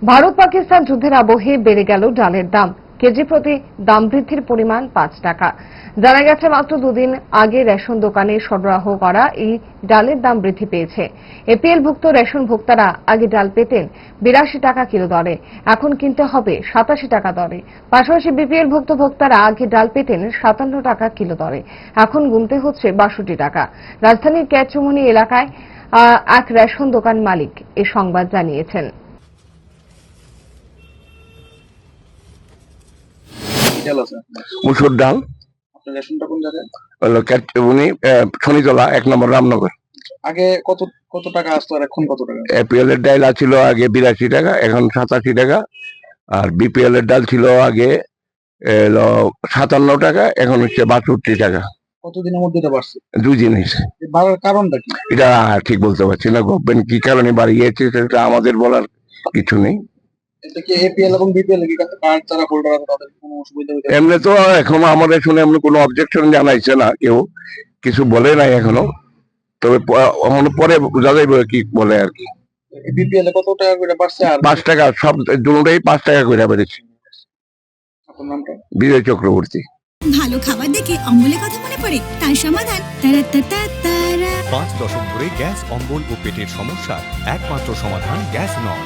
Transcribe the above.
ভারত পাকিস্তান যুদ্ধের আবহে বেড়ে গেল ডালের দাম। কেজি প্রতি দাম বৃদ্ধির পরিমাণ ৫ টাকা। জানা গেছে মাত্র দুদিন আগে রেশন দোকানে সরবরাহ করা এই ডালের দাম বৃদ্ধি পেয়েছে। এপিএলভুক্ত রেশন ভোক্তারা আগে ডাল পেতেন ৮২ টাকা কিলো দরে, এখন কিনতে হবে ৮৭ টাকা দরে। পাশাপাশি বিপিএলভুক্ত ভোক্তারা আগে ডাল পেতেন ৫৭ টাকা কিলো দরে, এখন গুনতে হচ্ছে ৬২ টাকা। রাজধানীর ক্যাচুমনি এলাকায় এক রেশন দোকান মালিক এ সংবাদ জানিয়েছেন। মুসুর ডাল হলো ক্যাটবনি শনিতলা ১ নম্বর রামনগর। আগে কত টাকা আসতো আর এখন কত টাকা? এপিএল এর ডাল ছিল আগে ৮২ টাকা, এখন ৮৭ টাকা। আর বিপিএল এর ডাল ছিল আগে ৫৭ টাকা, এখন হচ্ছে ৬২ টাকা। কতদিনের মধ্যে এটা বাড়ছে? ২ দিন হয়েছে। বাড়ার কারণটা কি? এটা ঠিক বলতে পারছি না, গভর্নমেন্ট কি কারণে বাড়িয়েছে সেটা আমাদের বলার কিছু নেই। এটা কি এপিএল এবং বিপিএল কি কার্ড যারা হোল্ডার আছে তাদের কোনো অসুবিধা হইতে? এমনি তো এখনো আমাদের শুনে এমনি কোনো অবজেকশন জানাইছে না, কেউ কিছু বলে নাই এখনো। তবে পরে বোঝা যাবে কি বলে আর কি। বিপিএল এ কত টাকা করে বাড়ছে? আর ৫ টাকা, সব দুটোই ৫ টাকা করে বেড়েছে। আপনার নামটা? বিজয় চক্রবর্তী। ভালো খাবার দেখে অম্বলের কথা মনে পড়ে, তার সমাধান তারা। ৫ দশক ধরে গ্যাস, অম্বল ও পেটের সমস্যার একমাত্র সমাধান গ্যাস নল।